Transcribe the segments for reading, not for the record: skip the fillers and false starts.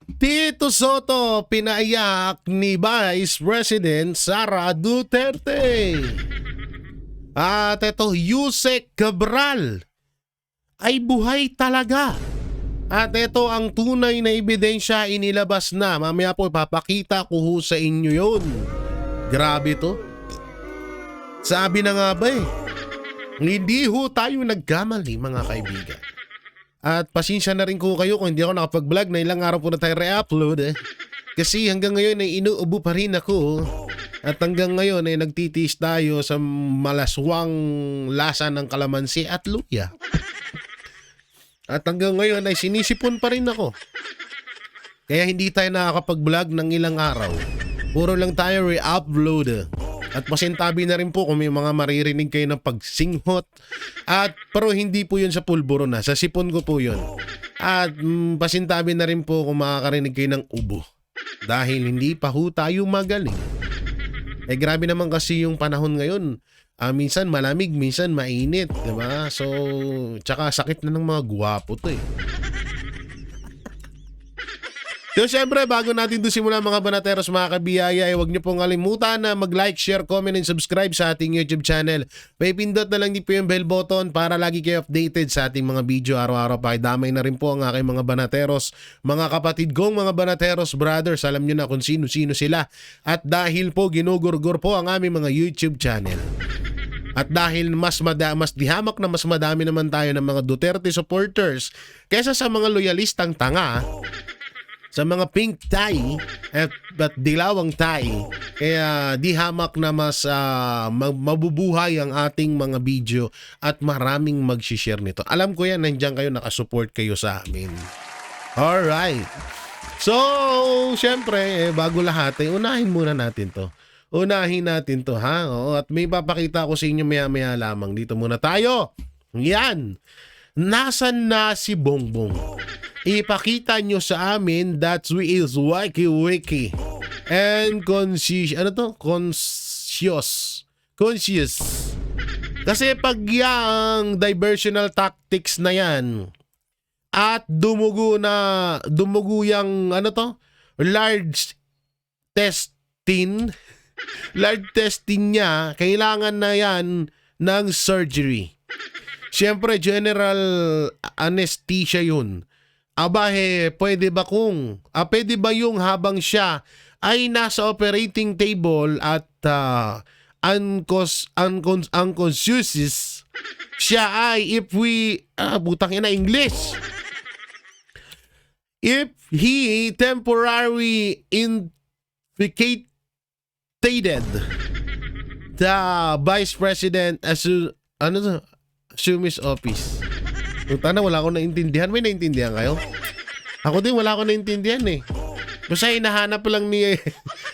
Tito Soto pinaiyak ni Vice President Sara Duterte. At ito, Yusek Cabral ay buhay talaga. At ito ang tunay na ebidensya, inilabas na. Mamaya po ipapakita ko ho sa inyo yun. Grabe to. Sabi na nga ba hindi ho tayo nagkamali mga kaibigan. At pasensya na rin ko kayo kung hindi ako nakapag-vlog na ilang araw po na tayo re-upload. Kasi hanggang ngayon ay inuubo pa rin ako. At hanggang ngayon ay nagtitiis tayo sa malaswang lasa ng kalamansi at luya. At hanggang ngayon ay sinisipon pa rin ako. Kaya hindi tayo nakakapag-vlog ng ilang araw. Puro lang tayo re-upload. At pasintabi na rin po kung may mga maririnig kayo ng pagsinghot. Pero hindi po yun sa pulburo na. Sa sipon ko po yun. At pasintabi na rin po kung makakarinig kayo ng ubo. Dahil hindi pa ho tayo magaling. Grabe naman kasi yung panahon ngayon. Minsan malamig, minsan mainit, diba? So, tsaka sakit na ng mga guwapo to So, syempre, bago natin doon simula mga banateros, mga kabiyaya, huwag nyo pong kalimutan na mag-like, share, comment, and subscribe sa ating YouTube channel. May pindot na lang din po yung bell button para lagi kayo updated sa ating mga video araw-araw. Pakidamay na rin po ang aking mga banateros, mga kapatid kong mga banateros brothers. Alam nyo na kung sino-sino sila. At dahil po ginugurgur po ang aming mga YouTube channel. At dahil mas dihamak na mas madami naman tayo ng mga Duterte supporters kaysa sa mga loyalistang tanga, sa mga pink tie at dilawang tie, kaya di hamak na mas mabubuhay ang ating mga video at maraming mag-share nito. Alam ko yan, nandiyan kayo, nakasupport kayo sa amin. Alright. So, syempre, bago lahat, unahin muna natin to. Unahin natin to, ha? Oo, at may papakita ko sa inyo maya-maya lamang. Dito muna tayo. Yan. Nasaan na si Bongbong? Ipakita nyo sa amin that we is wiki and conscious. Ano to? Conscious. Kasi pag yung diversional tactics na yan at dumugo yung ano to? Large testing niya, kailangan na yan ng surgery. Siyempre, general anesthesia yun. Pwede ba yung habang siya ay nasa operating table at unconscious, siya ay if he temporarily inficated the Vice President assume his office. Tana, wala akong naintindihan. May naintindihan kayo? Ako din, wala akong naintindihan Basta hinahanap lang ni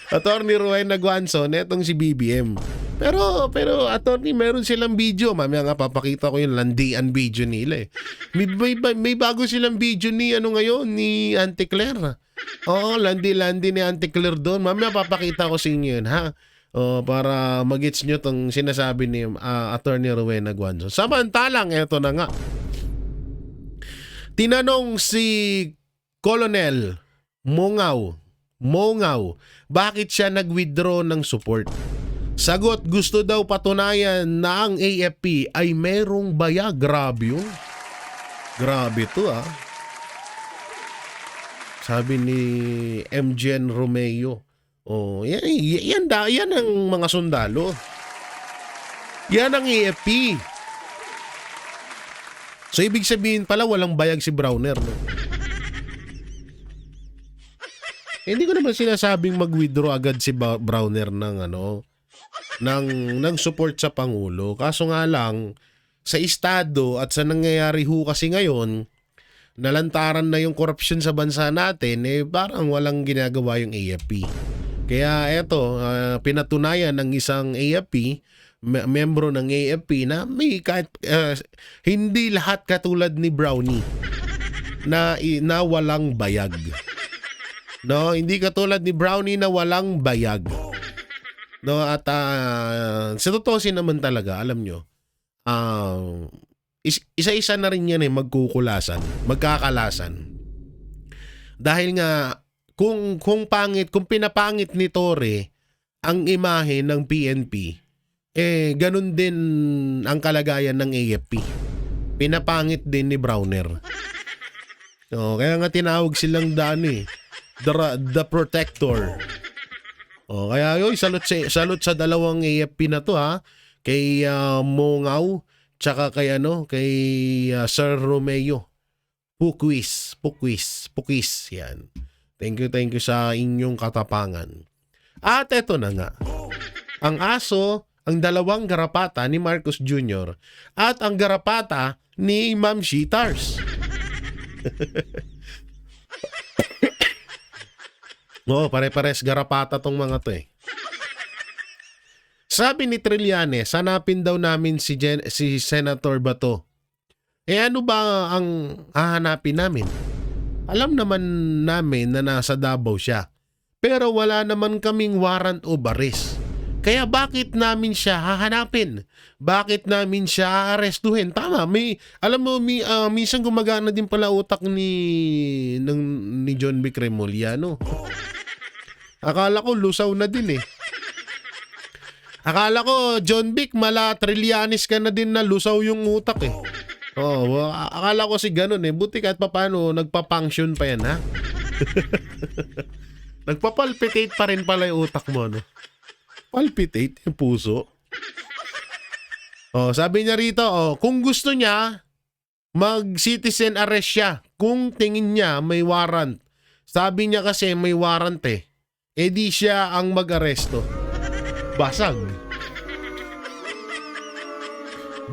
Attorney Rowena Guanzon etong si BBM. Pero attorney, meron silang video. Mamaya nga papakita ko yung landian video nila May bago silang video ni ni Auntie Claire. Oo, landi ni Auntie Claire doon. Mamaya papakita ko sa inyo yun, ha? Para magets nyo tong sinasabi ni Attorney Rowena Guanzon. Samantalang, eto na nga. Tinanong si Colonel Mongaw, bakit siya nag-withdraw ng support? Sagot, gusto daw patunayan na ang AFP ay merong bayag. Grabe yun. Grabe to Sabi ni MGN Romeo. Yan ang mga sundalo. Yan ang AFP. So, ibig sabihin pala walang bayag si Browner, no? Hindi ko naman sinasabing mag-withdraw agad si Browner ng support sa Pangulo. Kaso nga lang, sa estado at sa nangyayari kasi ngayon, nalantaran na yung korupsyon sa bansa natin, parang walang ginagawa yung AFP. Kaya eto, pinatunayan ng isang AFP, membro ng AFP na hindi lahat katulad ni Brownie na walang bayag. No, hindi katulad ni Brownie na walang bayag. No, at sa totoo naman talaga, alam nyo, isa-isa na rin yan magkakalasan. Dahil nga kung pinapangit ni Torre ang imahe ng PNP, ganun din ang kalagayan ng AFP. Pinapangit din ni Browner. Kaya nga tinawag silang the Protector. Kaya salute sa dalawang AFP na to, ha. Kay Mongaw tsaka kay Sir Romeo. Pukis yan. Thank you sa inyong katapangan. At eto na nga. Ang aso, ang dalawang garapata ni Marcos Jr. at ang garapata ni Ma'am Shitars. Pare-pares garapata tong mga to eh. Sabi ni Trillanes, hanapin daw namin si Senator Bato. Ano ba ang hahanapin namin? Alam naman namin na nasa Davao siya. Pero wala naman kaming warrant o arrest. Kaya bakit namin siya hahanapin? Bakit namin siya arestuhin? Tama, minsan gumagana din pala utak ni John B. Cremoliano. Akala ko lusaw na din eh. Akala ko, John Vic, mala Trillanes ka na din na lusaw yung utak eh. Akala ko si ganun eh. Buti kahit paano, nagpa-function pa yan, ha? Nagpa-palpitate pa rin pala yung utak mo, no? Palpitate yung puso. Sabi niya rito, kung gusto niya, mag-citizen arrest siya. Kung tingin niya may warrant. Sabi niya kasi may warrant eh. Di siya ang mag-aresto. Basag.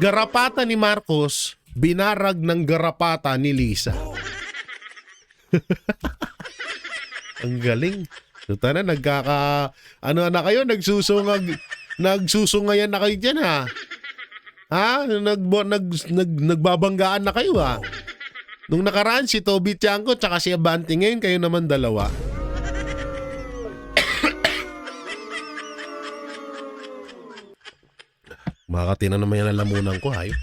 Garapata ni Marcos, binarag ng garapata ni Lisa. Ang galing. Tana, na kayo, nagsusungayan na kayo dyan, ha? Nagbabanggaan na kayo, ha? Nung nakaraan, si Toby Tiangco tsaka si Abante, ngayon kayo naman dalawa. Makakatina naman yan ang lamunan ko, hayop.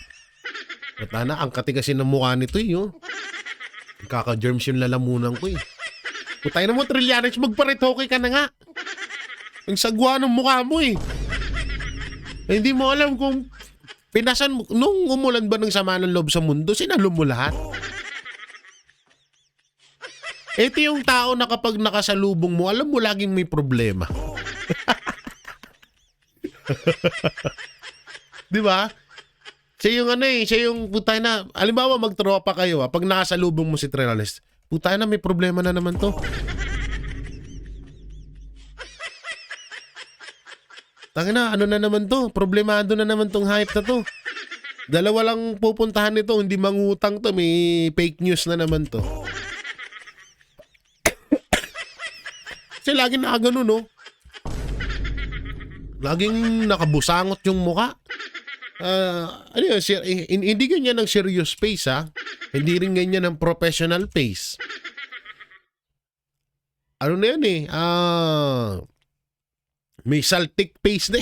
At ang katigasin ng mukha nito, eh. Kaka-germs yung lalamunan ko, eh. Putay na mo, Trillanes, magparitoke ka na nga. Ang sagwa ng mukha mo, eh. Hindi mo alam kung pinasan mo, nung umulan ba ng sama ng loob sa mundo, sinalo mo lahat. Ito yung tao na kapag nakasalubong mo, alam mo laging may problema. Di ba? Siya yung putay na, alimbawa magtropa kayo, pag nakasalubong mo si Trillanes, putay na may problema na naman to. Tangina, ano na naman to? Problemado na naman tong hype na to. Dalawa lang pupuntahan nito, hindi mangutang to, may fake news na naman to. Kasi laging nakagano, no? Laging nakabusangot yung muka. Hindi ganyan ng serious face, ha? Hindi rin ganyan ng professional face. Ano na yan eh? May saltik face na.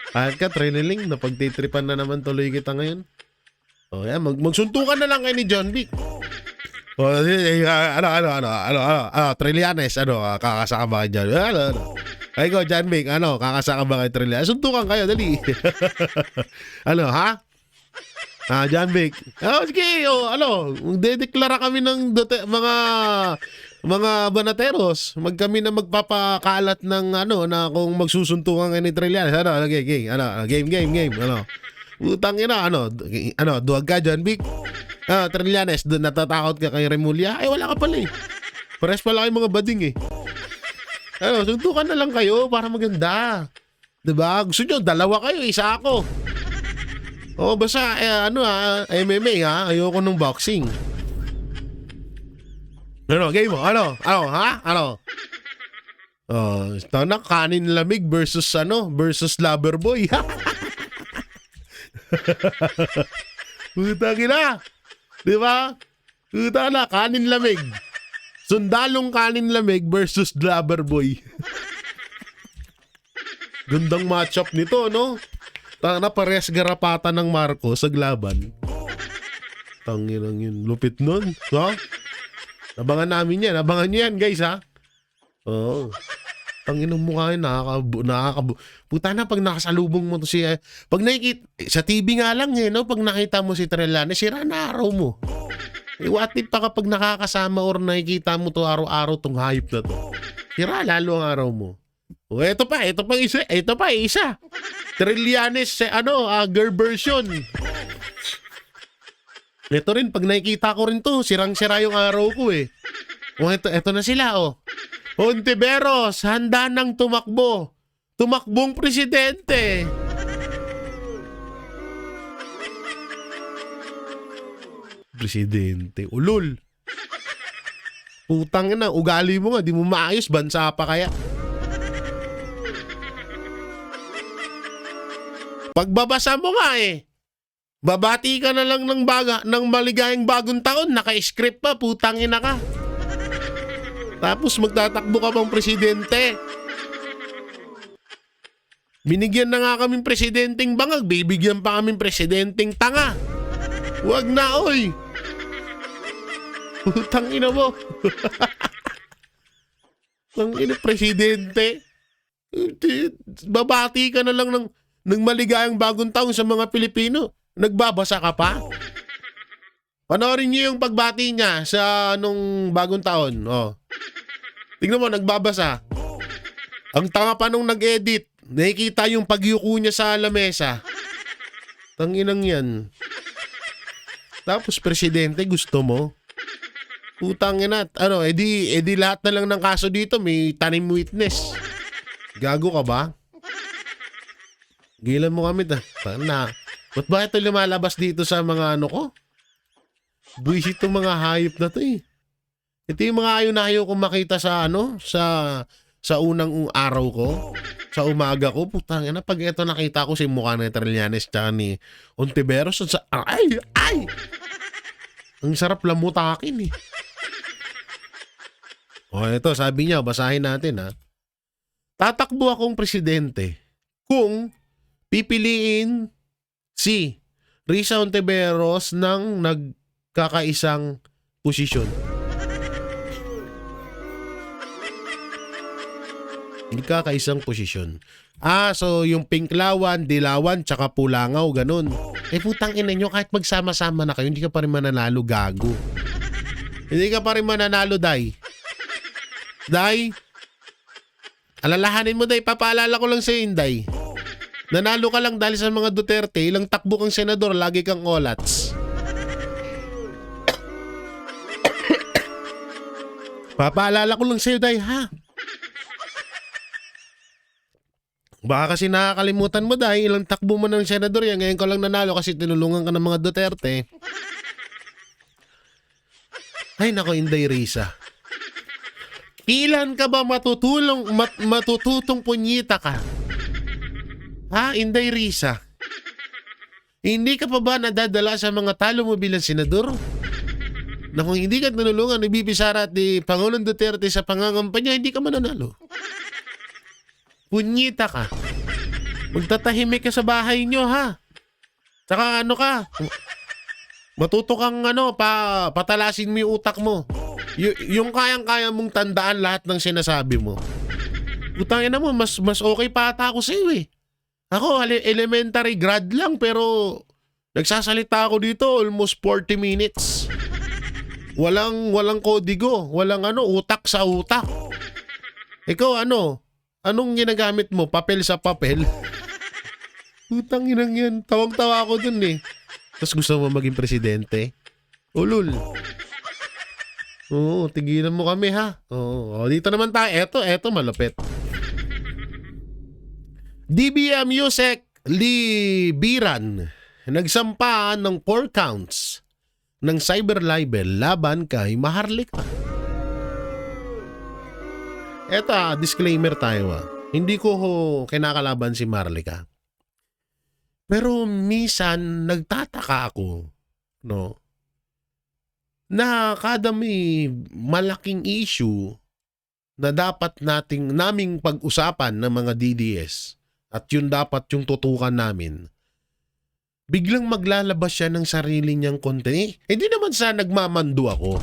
Kahit ka, trailing, napagtitripan na naman tuloy kita ngayon. Yan, magsuntukan na lang kayo ni John Vic. Trillanes, kakasaka ba kayo dyan? Ay ko, John Vic, kakasaka ba kayo Trillanes? Suntukan kayo, dali. Ha? John Vic. Sige, magdedeklara kami ng mga banateros. Kami na magpapakalat ng na kung magsusuntukan kayo ni Trillanes. Game. Utang ina, duwag ka, John Vic. Trillanes, natatakot ka kay Remulla? Ay, wala ka pala eh. Pares pala kayo mga bading eh. Suntukan na lang kayo para maganda. Diba? Gusto nyo, dalawa kayo, isa ako. Basta, MMA ha? Ayoko ng boxing. Game mo? Ha? Ito na, kanin lamig versus Loverboy. Putang ina. Diba? Puta na, kanin lamig. Sundalong kanin lamig versus Loverboy. Gandang matchup nito, no? Tangina, pares garapata ng Marcos sa laban. Tanginang yun. Lupit nun. Ha? Abangan namin yan. Abangan nyo yan, guys, ha? Oo. Ang inong mukha yun, puta na pag nakasalubong mo to siya. Pag nakikita, sa TV nga lang no? Pag nakita mo si Trillanes, sira na araw mo. What if pa kapag nakakasama or nakikita mo to araw-araw tong hayop na to? Sira lalo ang araw mo. O ito pa isa. Trillanes, girl version. Ito rin, pag nakikita ko rin to, sirang-sira yung araw ko eh. O ito na sila Hontiveros, handa nang tumakbo. Tumakbong presidente. Presidente. Ulol. Putang ina, ugali mo nga, di mo maayos, bansa pa kaya. Pagbabasa mo nga babati ka na lang ng maligayang bagong taon, naka-script pa, putang ina ka. Tapos magtatakbo ka bang presidente? Binigyan na nga kaming presidenteng bangag, bibigyan pa kaming presidenteng tanga. Huwag na, oy! Putang ina mo. Tang ina, presidente. Babati ka na lang ng maligayang bagong taon sa mga Pilipino. Nagbabasa ka pa? Panoorin niyo yung pagbati niya sa nung bagong taon. Tingnan mo, nagbabasa. Ang tanga pa nung nag-edit. Nakikita yung pagyuko niya sa lamesa. Tanginang yan. Tapos presidente, gusto mo? Putang ina. Edi lahat na lang ng kaso dito may tanim witness. Gago ka ba? Gilan mo kami. Ba't ba ito lumalabas dito sa mga ko? Buisit itong mga hayop na to Ito yung mga ayaw kong makita sa sa unang araw ko. Sa umaga ko. Putang ina, pag ito nakita ko si mukha ni Trillanes tsaka ni Hontiveros. Ay! Ang sarap lamutakin ito, sabi niya, basahin natin Tatakbo akong presidente kung pipiliin si Risa Hontiveros ng nagkakaisang posisyon. Nagkakaisang posisyon. So yung pinklawan, dilawan, tsaka pulangaw, ganun. Putang ina nyo, kahit magsama-sama na kayo, hindi ka pa rin mananalo, gago. Hindi ka pa rin mananalo, Day. Day, alalahanin mo, Day, papaalala ko lang sa Day. Nanalo ka lang dahil sa mga Duterte, ilang takbo kang senador, lagi kang olats. Papaalala ko lang sa'yo, Day, ha? Baka kasi nakakalimutan mo, Day, ilang takbo mo ng senador yan, ngayon ko lang nanalo kasi tinulungan ka ng mga Duterte. Ay, nako, Inday Risa. Ilan ka ba matututong punyita ka? Inday Risa? Hindi ka pa ba nadadala sa mga talo mo bilang senador? Na kung hindi ka tinulungan ni Bibi Sara at ni Pangulong Duterte sa pangangampanya, hindi ka mananalo. Punyita ka. Magtatahimik ka sa bahay nyo, ha? Saka matuto kang patalasin mo yung utak mo. Yung kayang-kaya mong tandaan lahat ng sinasabi mo. Utangin na mo, mas okay pa ata ako sa'yo Ako, elementary grad lang pero nagsasalita ako dito almost 40 minutes. Walang kodigo, walang utak sa utak. Ikaw anong ginagamit mo? Papel sa papel? Utang inang yan. Tawang-tawa ako dun Tapos gusto mo maging presidente? Ulul. Oo, tigilan mo kami ha. Oo, dito naman tayo. Eto malupit. DBM Yusek Libiran nagsampa ng 4 counts ng cyber libel laban kay Maharlika. Eto, disclaimer tayo Hindi ko kinakalaban si Maharlika. Pero minsan nagtataka ako, na kada may malaking issue na dapat naming pag-usapan ng mga DDS at yun dapat yung tutukan namin, biglang maglalabas siya ng sarili niyang content. Hindi naman sa nagmamando ako.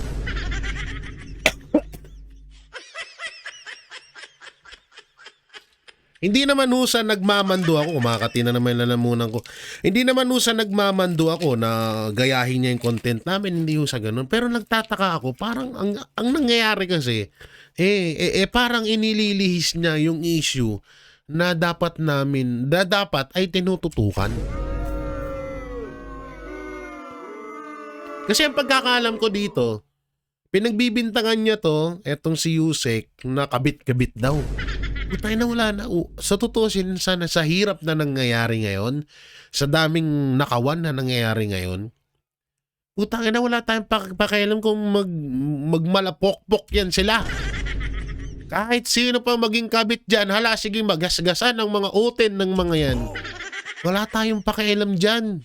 Hindi naman ho sa nagmamando ako, kumakati na naman lalamunan ko. Hindi naman ho sa nagmamando ako na gayahin niya yung content namin, hindi ho sa ganun. Pero nagtataka ako, parang ang nangyayari kasi, parang inililihis niya yung issue na dapat ay tinututukan. Kasi ang pagkakaalam ko dito, pinagbibintangan niya to, etong si Yusek, na kabit-kabit daw. Putay na wala na. Sa tutusin, sana sa hirap na nangyayari ngayon, sa daming nakawan na nangyayari ngayon, putang na wala tayong pakialam kung magmalapok-pok yan sila. Kahit sino pa maging kabit dyan, hala sige magasgasan ang mga utin ng mga yan. Wala tayong pakialam dyan.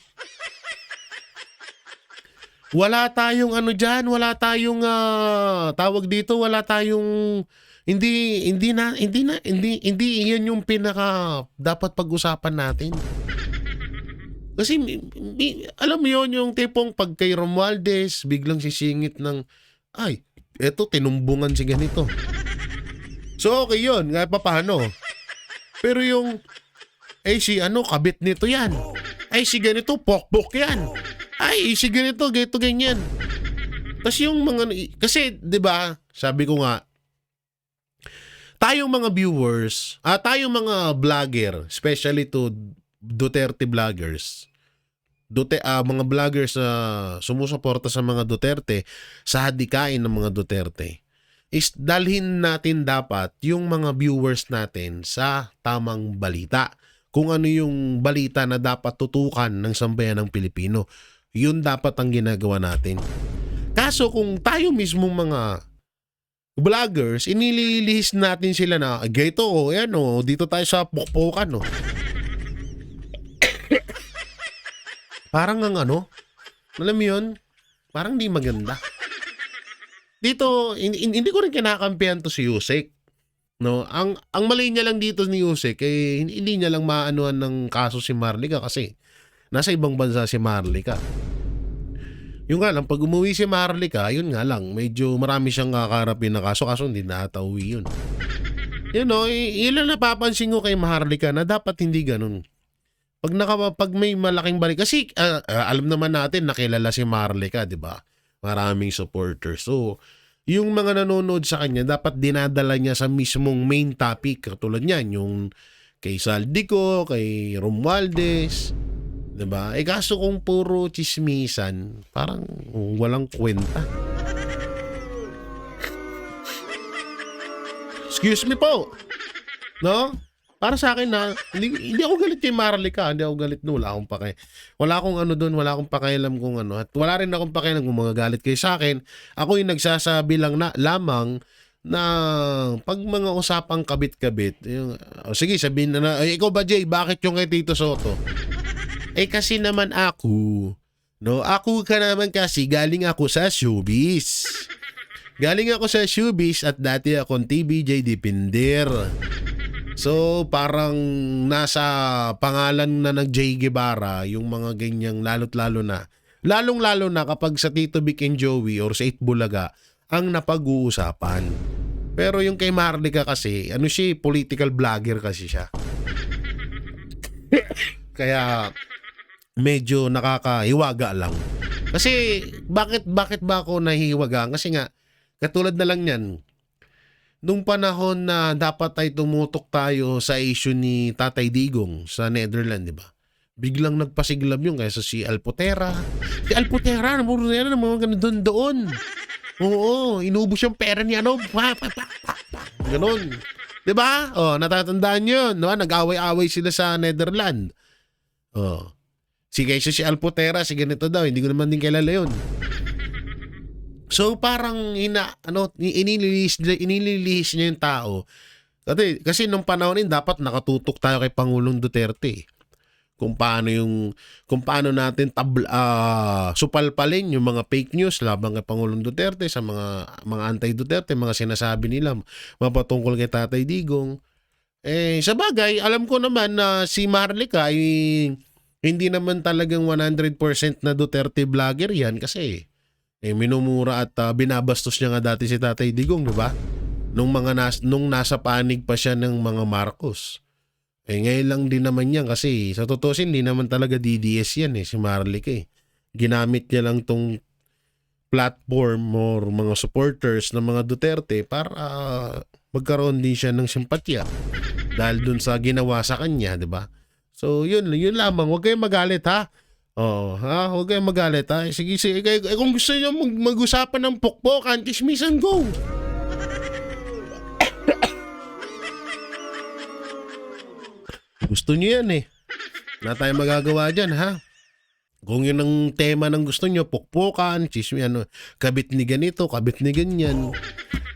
Wala tayong ano dyan, wala tayong tawag dito, wala tayong hindi iyan yung pinaka dapat pag-usapan natin. Kasi alam mo yun, yung tipong pag kay Romualdez biglang sisingit ng ay, eto tinumbungan si ganito. So okay yun, nga paano. Pero yung si kabit nito yan. Ay si ganito, pokpok yan. Ay si ganito, ganyan. Tapos yung mga, kasi 'di ba sabi ko nga, tayong mga viewers, tayong mga vlogger, especially to Duterte vloggers, mga vloggers na sumusuporta sa mga Duterte, sa hadikain ng mga Duterte, is dalhin natin dapat yung mga viewers natin sa tamang balita. Kung ano yung balita na dapat tutukan ng sambayan ng Pilipino, yun dapat ang ginagawa natin. Kaso kung tayo mismong mga vloggers, inililihis natin sila na gaito dito tayo sa pokpokan parang ang alam mo yun, parang di maganda. Dito, hindi ko rin kinakampihan to si Yusek. No? Ang mali niya lang dito ni Yusek, hindi niya lang maanuhan ng kaso si Marlica kasi nasa ibang bansa si Marlica. Yung nga lang, pag umuwi si Marlica, yun nga lang, medyo marami siyang kakarapin na kaso hindi natauwi yun. Yun yun lang napapansin ko kay Marlica na dapat hindi ganun. Pag may malaking balik, kasi alam naman natin nakilala si Marlica, di ba? Maraming supporters. So, yung mga nanonood sa kanya, dapat dinadala niya sa mismong main topic. Katulad niyan, yung kay Saldico, kay Romualdez, diba? Kaso kung puro chismisan, parang walang kwenta. Excuse me po. No? Para sa akin na, hindi ako galit kay Marlica, hindi ako galit no, wala akong wala akong pakialam kung at wala rin akong pakialam kung mga galit kayo sa akin. Ako yung nagsasabi lang lamang na pag mga usapang kabit-kabit, sige sabihin na, ikaw ba Jay, bakit yung kay Tito Soto? Kasi naman ako ka naman kasi galing ako sa showbiz. Galing ako sa showbiz at dati akong TVJ Dipindir. So parang nasa pangalan na ng Jay Guevara yung mga ganyang lalong-lalo na kapag sa Tito Vic and Joey or sa Itbulaga ang napag-uusapan. Pero yung kay Marlica kasi, siya, political vlogger kasi siya. Kaya medyo nakakahiwaga lang. Kasi bakit ba ako nahihiwaga? Kasi nga, katulad na lang yan, nung panahon na dapat ay tumutok tayo sa issue ni Tatay Digong sa Netherlands, di ba? Biglang nagpasiglam yung kaysa si Alpotera. Si Alpotera, namuro na yan ng mga ganun doon. Oo, inubos yung pera niya, ganon. Di ba? Natatandaan yun. No? Nag-away-away sila sa Netherlands. Si Alpotera, si ganito daw, hindi ko naman din kilala yun. So parang inililihis niya yung tao. Kasi nung panahon din dapat nakatutok tayo kay Pangulong Duterte. Kung paano natin supalpalin yung mga fake news laban kay Pangulong Duterte sa mga anti-Duterte, mga sinasabi nila mapatungkol kay Tatay Digong. Sa bagay, alam ko naman na si Marlica ay hindi naman talagang 100% na Duterte vlogger yan kasi minumura at binabastos niya nga dati si Tatay Digong, di ba? Nung nasa panig pa siya ng mga Marcos. Eh ngayon lang din naman yan kasi sa tutusin hindi naman talaga DDS yan si Marlic Ginamit niya lang tong platform or mga supporters ng mga Duterte para magkaroon din siya ng simpatya dahil dun sa ginawa sa kanya, di ba? So yun lamang, huwag kayong magalit ha. Huwag kayong magalit ha. Sige, kung gusto niyo mag-usapan ng pukpokan, kismisan go. Gusto niyo yan Wala tayong magagawa dyan ha. Kung yun ang tema ng gusto niyo, pukpokan, kabit ni ganito, kabit ni ganyan.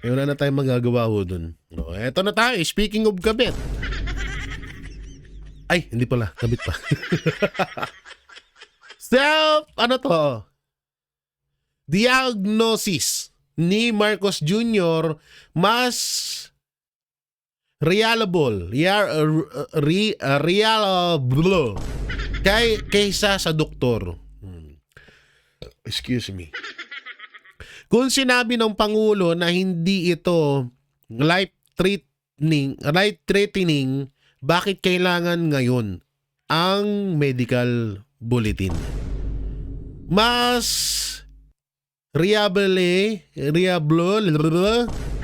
Wala na tayong magagawa dun. Eto na tayo, speaking of kabit. Ay, hindi pala, kabit pa. Ano to? Diagnosis ni Marcos Jr. mas reliable kaysa sa doktor. Excuse me. Kung sinabi ng Pangulo na hindi ito life-threatening, bakit kailangan ngayon ang medical bulletin? Mas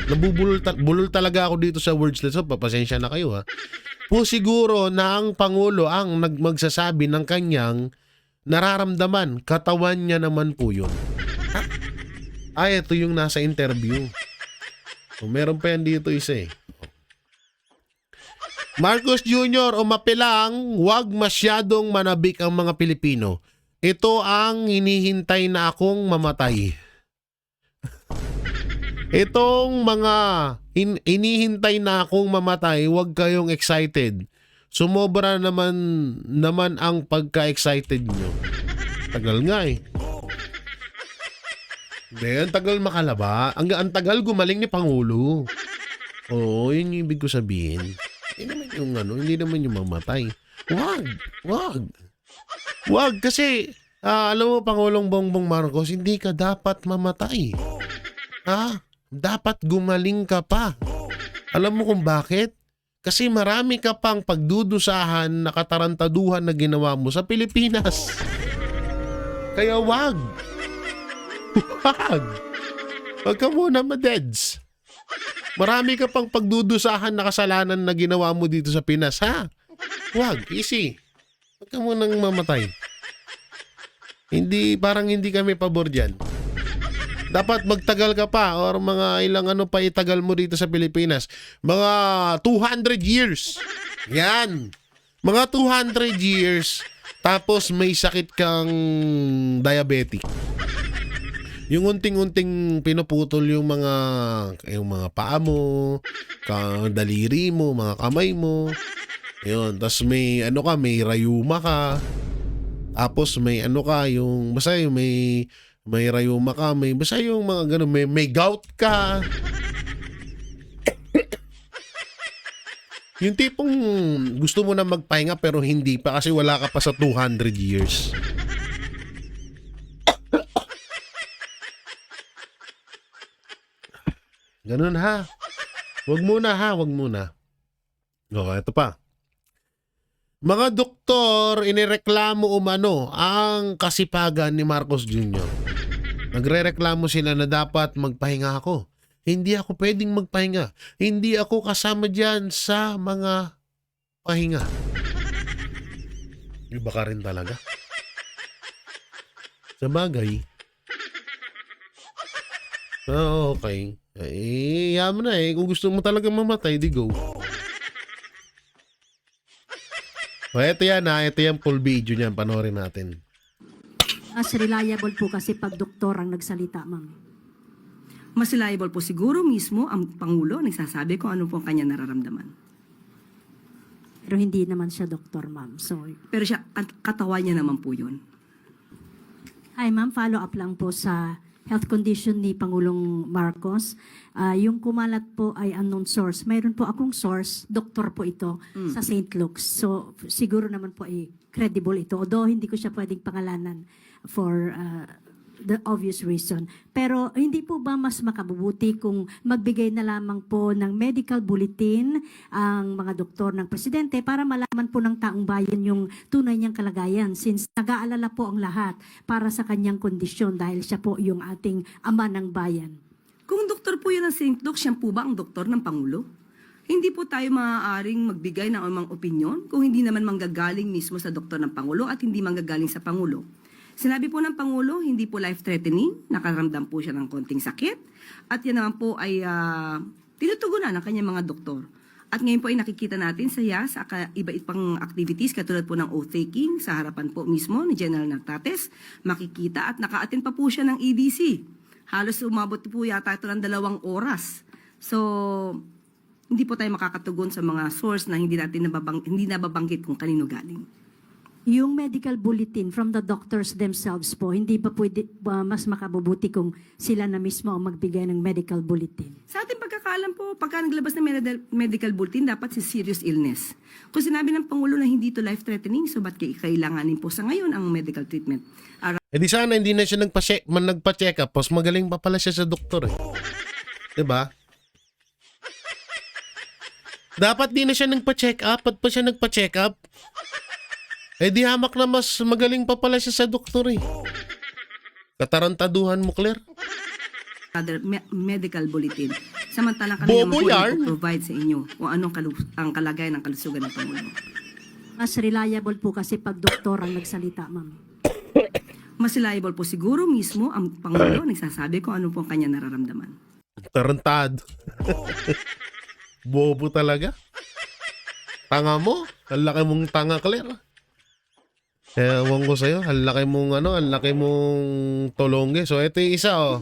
nabubulol talaga ako dito sa words so papasensya na kayo ha. Po siguro na ang Pangulo ang magsasabi ng kanyang nararamdaman, katawan niya naman po yun. Ito yung nasa interview. Meron pa yan dito isa Marcos Jr. umapilang wag masyadong manabik ang mga Pilipino. Ito ang hinihintay na akong mamatay. Itong mga hinihintay na akong mamatay, wag kayong excited. Sumobra naman ang pagka-excited nyo. Tagal nga Ang tagal makalaba. Ang tagal gumaling ni Pangulo. Oo, yun yung ibig ko sabihin. Hindi naman yung mamatay. Wag kasi alam mo Pangulong Bongbong Marcos, hindi ka dapat mamatay. Dapat gumaling ka pa. Alam mo kung bakit? Kasi marami ka pang pagdudusahan na katarantaduhan na ginawa mo sa Pilipinas. Kaya wag. Wag ka muna madeds. Marami ka pang pagdudusahan na kasalanan na ginawa mo dito sa Pinas, ha? Wag, easy. Wag ka munang mamatay. Parang hindi kami pabor dyan. Dapat magtagal ka pa or mga ilang pa itagal mo dito sa Pilipinas. Mga 200 years. Yan. Mga 200 years. Tapos may sakit kang diabetic. Yung unting-unting pinuputol yung mga paa mo, daliri mo, mga kamay mo. Yun, tapos may may rayuma ka. Tapos may basta yung may rayuma ka, basta yung mga ganun, may gout ka. Yung tipong gusto mo na magpahinga pero hindi pa kasi wala ka pa sa 200 years. Ganun ha. Wag muna. Ito pa. Mga doktor inireklamo ang kasipagan ni Marcos Jr. Nagrereklamo sila na dapat magpahinga ako. Hindi ako pwedeng magpahinga. Hindi ako kasama dyan sa mga pahinga. Iba ka rin talaga. Sa bagay. Okay. Yaman na kung gusto mo talaga mamatay, di go. Ito yan ito yung full video niyan, panoorin natin. As reliable po kasi pag doktor ang nagsalita, ma'am. Mas reliable po siguro mismo ang Pangulo nagsasabi kung ano po ang kanya nararamdaman. Pero hindi naman siya doktor, ma'am. So, Pero siya, katawan niya naman po yun. hi, ma'am. Follow up lang po sa health condition ni Pangulong Marcos. Yung kumalat po ay unknown source. Mayroon po akong source, doktor po ito, sa St. Luke's. So, siguro naman po ay credible ito. Although, hindi ko siya pwedeng pangalanan for the obvious reason. Pero hindi po ba mas makabubuti kung magbigay na lamang po ng medical bulletin ang mga doktor ng presidente para malaman po ng taong bayan yung tunay niyang kalagayan, since nag-aalala po ang lahat para sa kanyang kondisyon dahil siya po yung ating ama ng bayan. Kung doktor po yun ang St. Luke, siya po ba ang doktor ng Pangulo? Hindi po tayo maaaring magbigay ng anumang opinyon kung hindi naman manggagaling mismo sa doktor ng Pangulo at hindi manggagaling sa Pangulo. Sinabi po ng Pangulo, hindi po life-threatening, nakaramdam po siya ng konting sakit, at yan naman po ay tinutugunan ng kanyang mga doktor. At ngayon po ay nakikita natin sa iba-iba pang activities katulad po ng oath-taking sa harapan po mismo ni General Nagtates, makikita at naka-attend pa po siya ng EDC. Halos umabot po yata ito ng 2 oras. So, hindi po tayo makakatugon sa mga source na hindi nababanggit kung kanino galing. Yung medical bulletin from the doctors themselves po, hindi ba pwede mas makabubuti kung sila na mismo ang magbigay ng medical bulletin? Sa ating pagkakaalam po, pagka naglabas ng medical bulletin, dapat si serious illness. Kung sinabi ng Pangulo na hindi to life-threatening, so ba't kailanganin po sa ngayon ang medical treatment? Eh di sana hindi na siya nagpa-check up, mas magaling pa pala siya sa doktor eh. Diba? Dapat di na siya nagpa-check up, at pa siya nagpa-check up. Eh di hamak na mas magaling pa pala siya sa doktor eh. Katarantaduhan mo, Claire. Other medical bulletin. Samantalang kami naman Bobo po yarn. provide sa inyo kung anong ang kalagayan ng kalusugan ng Pangulo. Mas reliable po kasi pag doktor ang nagsalita, ma'am. Mas reliable po siguro mismo ang Pangulo nagsasabi kung ano po ang kanya nararamdaman. Tarantado. Bobo talaga. Tanga mo. Ang laki mong tanga, Claire. Ewan ko sa'yo. Ang laki mong tolongge. So, ito yung isa, oh.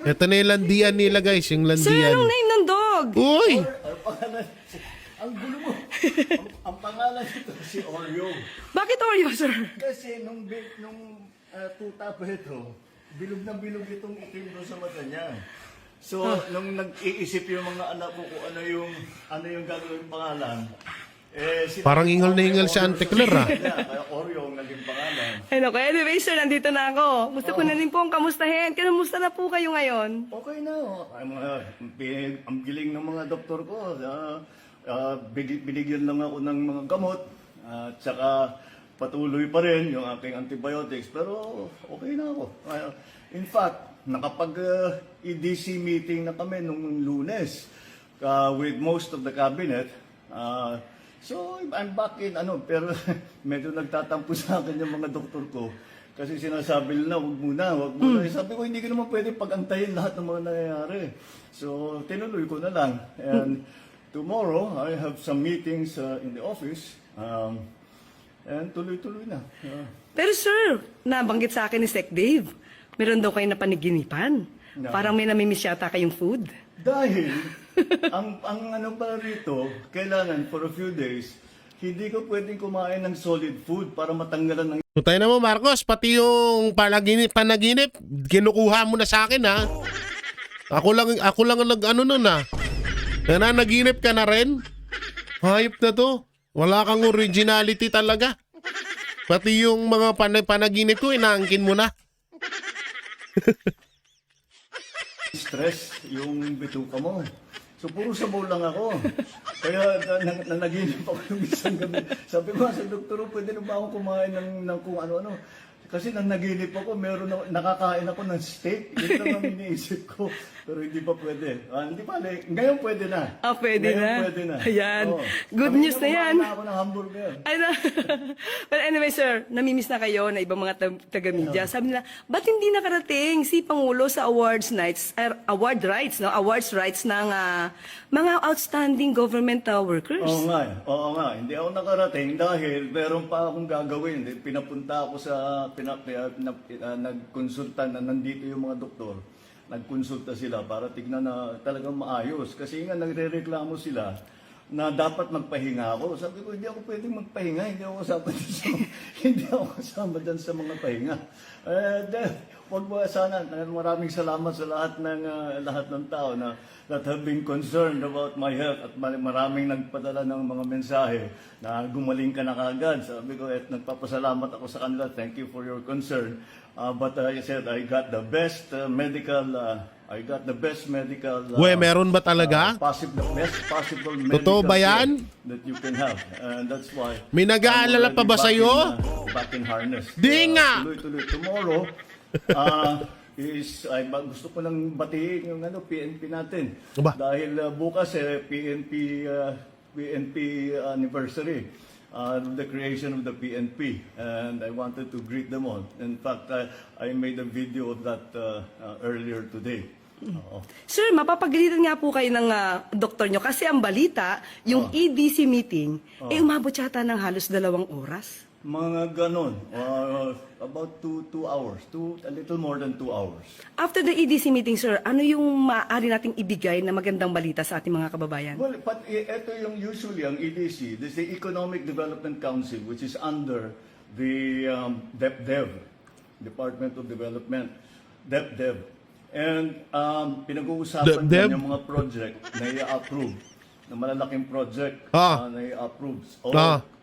Ito na yung landian nila, guys. Yung Sir, landian. anong name ng dog? Uy! Ang gulo mo. ang pangalan nito si Oreo. Bakit Oreo, sir? Kasi nung tuta pa ito, bilog na bilog itong itim doon sa mata niya. So, nung nag-iisip yung mga anak ko kung ano yung gagawin pangalan, Parang ingal na ingal si Ante Claire, ah. Kaya Oreo ang naging pangalan. Ay, naku. Anyway, sir, nandito na ako. Gusto ko na rin po ang kamustahin. Kamusta na po kayo ngayon? Okay na. Ang giling ng mga doktor ko. Binigyan lang ako ng mga gamot. At saka patuloy pa rin yung aking antibiotics. Pero okay na ako. In fact, nakapag-EDC meeting na kami nung Lunes with most of the cabinet. So, I'm back in, pero medyo nagtatampo sa akin yung mga doktor ko. Kasi sinasabi nila, wag muna. Sabi ko, hindi ko naman pwede pag-antayin lahat ng mga nangyayari. So, tinuloy ko na lang. And tomorrow, I have some meetings in the office. And tuloy-tuloy na. Pero sir, nabanggit sa akin ni Sec Dave, meron daw kayo na paniginipan. No. Parang may namimiss yata kayong food. Dahil, ang pala rito, kailangan for a few days, hindi ko pwedeng kumain ng solid food para matanggalan ng Tayo na mo, Marcos. Pati yung panaginip, kinukuha mo na sa akin, ha? Ako lang ang nag-ano nun, ha? Naginip ka na rin? Hayop na to. Wala kang originality talaga. Pati yung mga panaginip ko, inaangkin mo na. stress yung bituka mo. So, puro sabaw lang ako. Kaya nanaginip ako yung isang gabi. Sabi ko sa doktor, pwede na ba ako kumain ng kung ano-ano? Kasi nanaginip ako, nakakain ako ng steak. Yun lang ang iniisip ko. Pero hindi pa pwede. Hindi pa, ngayon pwede na. Pwede ngayon na. Pwede na. Ayan. Oo. Good Sabi news niya, na yan. kumain na ako ng hamburger. Ay na. But anyway, sir, namimiss na kayo na ibang mga taga-media. Sabi nila, ba't hindi nakarating si Pangulo sa awards rights ng mga outstanding government workers? Oo nga. Hindi ako nakarating dahil meron pa akong gagawin. Pinapunta ako sa, nagkonsulta na nandito yung mga doktor. Nagkonsulta sila para tignan na talagang maayos. Kasi nga nagre-reklamo sila na dapat magpahinga ako. Sabi ko, hindi ako pwedeng magpahinga. Hindi ako kasama dyan sa mga pahinga. wag mo sana. Maraming salamat sa lahat ng tao na that have been concerned about my health at maraming nagpadala ng mga mensahe na gumaling ka na kaagad. Sabi ko, nagpapasalamat ako sa kanila. Thank you for your concern. But I said, I got the best medical We, meron ba talaga? the best possible medical Totoo ba yan? care that you can have. And that's why May nag-aalala pa ba sa'yo? Back in harness. Di nga! Tuloy-tuloy. Tomorrow, gusto ko nang batiin yung PNP natin. Aba. Dahil bukas PNP anniversary. The creation of the PNP, and I wanted to greet them all. In fact, I made a video of that earlier today. Oo. Sir, mapapagalitan nga po kayo ng doktor nyo kasi ang balita, yung EDC meeting, umabot yata ng halos 2 oras. Mga ganon, about 2 hours, a little more than 2 hours. After the EDC meeting, sir, ano yung maaari nating ibigay na magandang balita sa ating mga kababayan? Well, but ito yung usually ang EDC, this is the Economic Development Council, which is under the DepDev, Department of Development, DepDev. And pinag-uusapan DepDev? din yung mga project na i-approve, na malalaking project na i-approve. O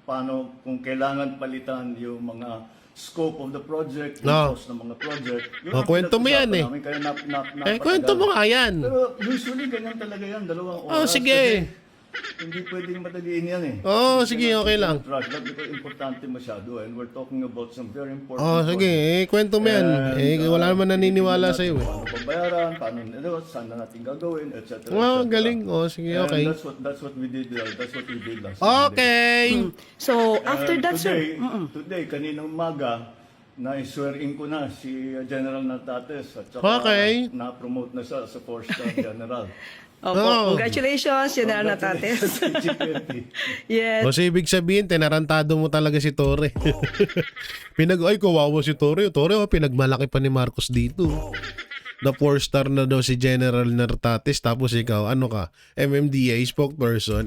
paano kung kailangan palitan yung mga scope of the project, yung cost ng mga project. Yun ang kwento mo yan pinag-usapan namin, kaya napatagal. Kwento mo nga yan. Pero usually ganyan talaga yan, 2 oras. Sige. Kasi hindi pwedeng madaliin yan eh. Sige, okay lang. Rush that because importante masyado and we're talking about some very important Sige, kwento mo yan. Wala naman naniniwala sa'yo eh. Paano pabayaran, saan na natin gagawin, etc. Galing. Sige, okay. And that's what we did. That's what we did last Okay. So, after And that, sir, today, kaninang umaga, na-swearing ko na si General Natates at saka Okay. na-promote na siya sa 4-star General. congratulations, General Natates. Yes. Ibig sabihin, tinarantado mo talaga si Torre. Kawawa si Torre. Torre, pinagmalaki pa ni Marcos dito. Na 4-star na daw si General Natates, tapos ikaw, ano ka? MMDA spokesperson.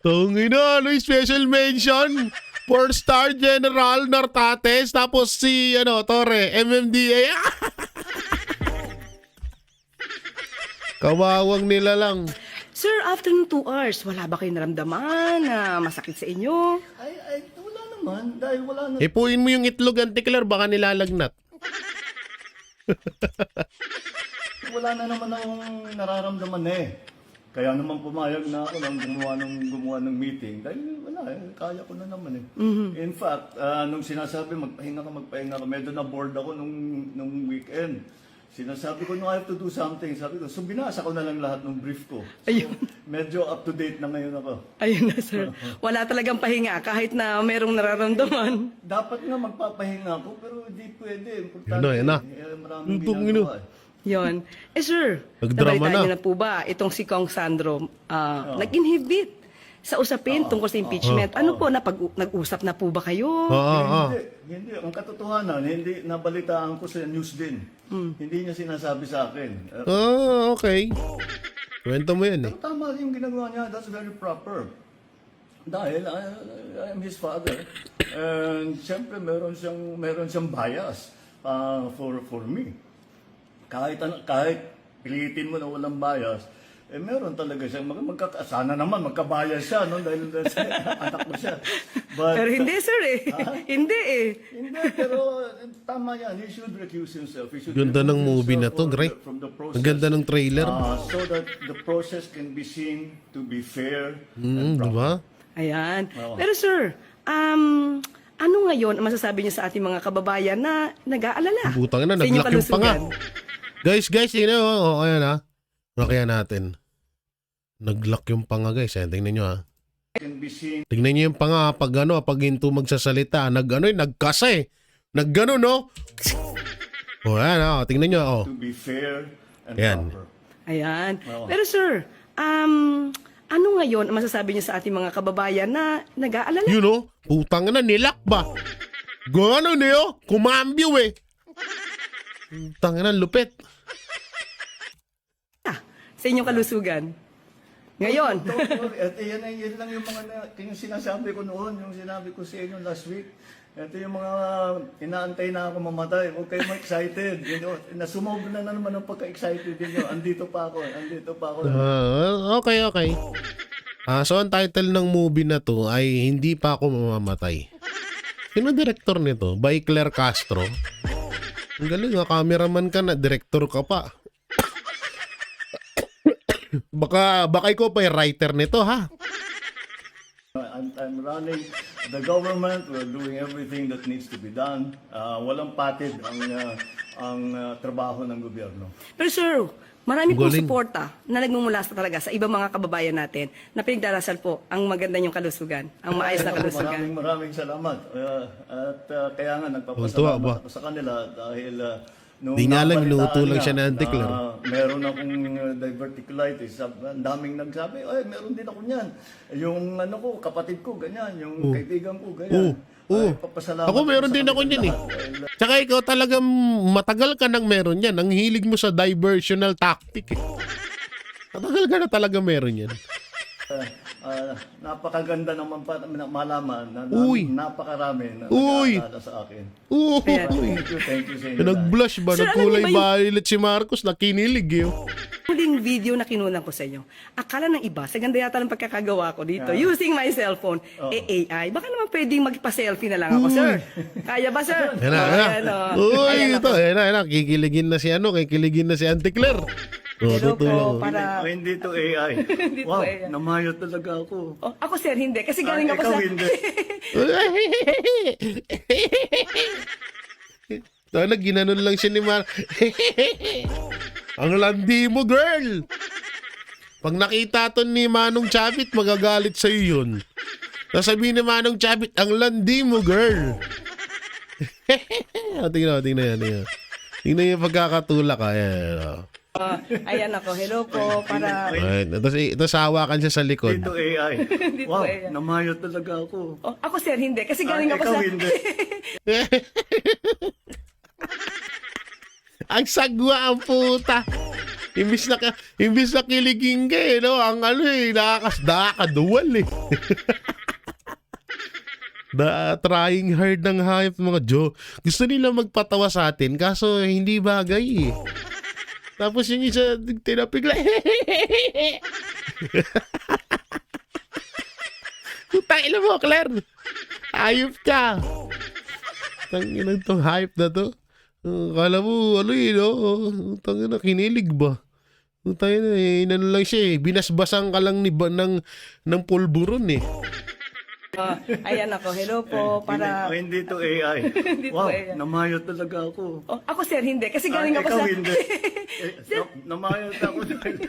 Tungina, ano yung special mention? 4-star General Nartates, tapos si Torre, MMDA. Kawawang nila lang. Sir, after ng 2 hours, wala ba kayong naramdaman na masakit sa inyo? Ay, wala naman. Dahil wala na. Ipuin mo yung itlog, Antiklar, baka nilalagnat. Wala na naman akong nararamdaman eh. Kaya naman pumayag na ako nang gumawa ng meeting. Dahil wala kaya ko na naman eh. In fact, nung sinasabi magpahinga ka, medyo na-bored ako nung weekend. Sinasabi ko, no, I have to do something. Sabi ko, so binasa ko na lang lahat ng brief ko. So, Ayun. medyo up to date na ngayon ako. Ayun na, sir. Wala talagang pahinga kahit na merong nararamdaman. Dapat nga magpapahinga ako, pero hindi pwede. Importante. Yun na. Maraming Ito, ginagawa eh. Yon. Sir, Nagdrama nabalitaan na. niyo na po ba itong si Kong Sandro nag-inhibit sa usapin tungkol sa impeachment? Ano po, nag-usap na po ba kayo? Hindi. Ang katotohanan, hindi nabalitaan ko sa news din. Hindi niya sinasabi sa akin. Okay. Kwento mo yan eh. Pero tama yung ginagawa niya. That's very proper. Dahil I'm his father. And siyempre meron siyang bias for me. Kahit pilitin mo na walang bias, meron talaga siya. Sana naman magkabias siya, no? Dahil anak mo siya. But, Pero hindi, sir eh. Hindi eh. Hindi, pero tama yan. He should recuse himself. He should Ganda ng recuse movie na to, himself Gray. from the process. Ang ganda ng trailer. So that the process can be seen to be fair and proper. Diba? Ayan. Oo. Pero sir, ano ngayon ang masasabi niyo sa ating mga kababayan na nag-aalala? Butang na, sa inyong nag-lock yung panga. kalusugan? Guys, ayan ha. Kaya natin. Nag-lock yung panga, guys. Tingnan nyo ha. Can be seen Tingnan nyo yung panga pag hinto magsasalita. Nagkasa eh. Naggano, no? Ayan ha. Tingnan nyo. to be fair and Yan. proper. Ayan. Oo. Pero sir, ano ngayon ang masasabi niyo sa ating mga kababayan na nag-aalala? You know, putang na, nilak ba? Gano niyo? Kumambyo eh. Putang na, lupit. Sa inyong kalusugan? Ngayon. At yan lang yung mga yung sinasabi ko noon, yung sinabi ko sa inyo last week. Ito yung mga inaantay na ako mamatay. Huwag kayong excited. Nasumobra na naman ang pagka-excited niyo. Andito pa ako. Okay. So ang title ng movie na to ay Hindi Pa Ako Mamamatay. Sino director nito? By Claire Castro. Ang galing, cameraman ka na, director ka pa. baka ikaw pa yung writer nito, ha? I'm running the government. We're doing everything that needs to be done. Walang patid ang trabaho ng gobyerno. Pero sir, marami pong Galing. suporta na nagmumula sa talaga sa ibang mga kababayan natin na pinagdarasal po ang maganda niyong kalusugan, ang maayos na kalusugan. Maraming salamat. Kaya nga Tuwa nagpapasalamat ba? ako sa kanila dahil nung Di nga lang, nabalitaan inuuto lang niya siya ni Auntie Claire. na meron akong diverticulitis. Ang daming nagsabi, ay, meron din ako niyan. Yung kapatid ko, ganyan. Yung kaibigan ko, ganyan. Oo. Ay, papasalamat Ako meron sa din ako kanilang niyan eh. lahat. Dahil, Tsaka ikaw talagang matagal ka nang meron yan. Ang hilig mo sa diversional tactic eh. Matagal ka na talaga meron yan. napakaganda naman malaman na Uy. napakarami na Uy. nag-aalala sa akin. Oo. Thank you sa inyo. Nag-blush ba? Sir, Nagkulay alam niyo ba violet si Marcos? Nakinilig yun. Huling video na kinunan ko sa inyo, akala ng iba, sa ganda yata ng pagkakagawa ko dito, using my cellphone, AI, baka naman pwedeng magpa-selfie na lang ako, sir. Kaya ba, sir? Ayan na, ayan na. Uy, Ayan ito. ako. Ayan na. Kikiligin na si kikiligin na si Auntie Claire. Hello po, tutulong. para... Hindi to AI. Hindi to Wow, AI. namayo talaga ako. Oh, ako, sir, hindi. Kasi galing ako Ikaw sa... hindi. Sana ginanon lang siya ni Mar. Ang landi mo, girl. Pag nakita to ni Manong Chavit, magagalit sa'yo yun. Sasabihin ni Manong Chavit, ang landi mo, girl. Tingnan yan. Tingnan yung pagkakatulak. Ayan. Ayan ako, hello po, para... Right. Tapos hawakan siya sa likod. Hindi to AI. Hindi Wow, po AI. namayo talaga ako. Oh, ako, sir, hindi. Kasi galing ako Ikaw sa... hindi. Ang sagwa ang puta. Imbis na kiligin ka eh, no? Ang nakakaduwal eh. Trying hard ng hayop mga Joe. Gusto nila magpatawa sa atin kaso hindi bagay eh. Tapos yung isa tinapigla. Tangina mo, Claire. Hayop ka. Tangina tong hype na to. Kala mo, tangina, kinilig ba? Tangina, inano lang siya eh. Binasbasan ka lang ng pulburon eh. Ayan ako, hello po, para... Hindi to AI. Hindi to Wow, AI. namayo talaga ako. Oh, ako, sir, hindi. Kasi galing ako Ikaw sa... hindi. Namayo ako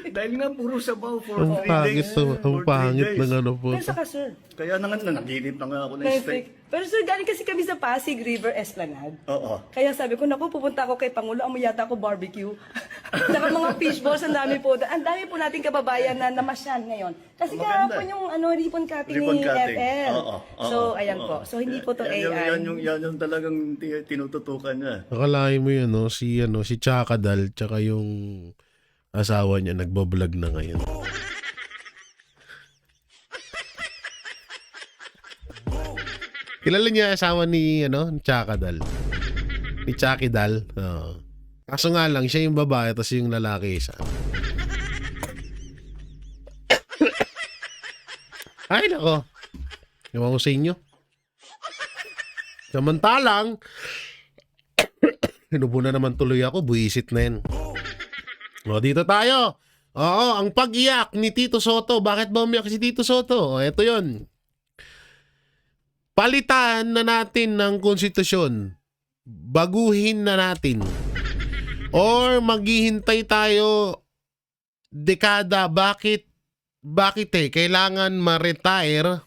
dahil nga puro sabaw for Ang 3 pangit days. to, ang For 3 pangit days. ng ano po. Pero saka, sir, Kaya na nga, naginip na nga ako ng steak. perfect. Pero sir, galing kasi kami sa Pasig River Esplanade. Oo. Kaya sabi ko, naku, pupunta ako kay Pangulo, amoy yata ako barbecue. Saka mga fishballs, ang dami po. Ang dami po nating kababayan na namasyan ngayon. Kasi Maganda. kahapon yung ribbon cutting Ribbon ni cutting. FL. Oo, oo, So, ayan oo. po. So, hindi po to Yan AI. yung talagang tinututukan niya. Akalain mo yun, no? Si Chakadal, tsaka yung asawa niya nagbablog na ngayon. Kilala niya asawa ni Chakadal. Ni Chakidal. Oo. Kaso nga lang, siya yung babae, tapos yung lalaki isa. Ay, nako. Ewan ko sa inyo. Samantalang, inubo na naman tuloy ako, buwisit na yan. O, dito tayo. Oo, ang pag-iyak ni Tito Soto. Bakit ba umiyak si Tito Soto? O, eto yun. Palitan na natin ng konstitusyon. Baguhin na natin. Or maghihintay tayo dekada. Bakit kailangan ma-retire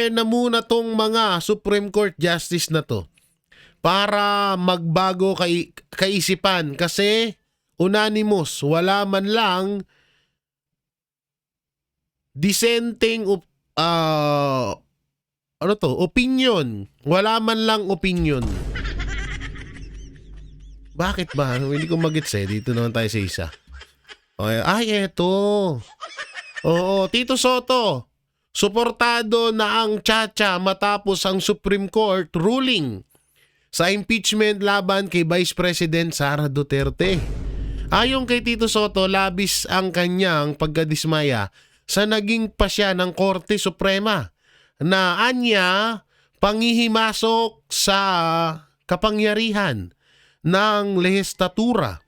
na muna tong mga Supreme Court Justice na to para magbago kaisipan kasi unanimous, wala man lang dissenting opinion. Wala man lang opinion. Bakit ba? Hindi ko magets eh. Dito naman tayo sa isa. Ay, eto. Oo, Tito Soto. Suportado na ang Chacha matapos ang Supreme Court ruling sa impeachment laban kay Vice President Sara Duterte. Ayon kay Tito Soto, labis ang kanyang pagkadismaya sa naging pasya ng Korte Suprema na anya panghihimasok sa kapangyarihan ng lehislatura.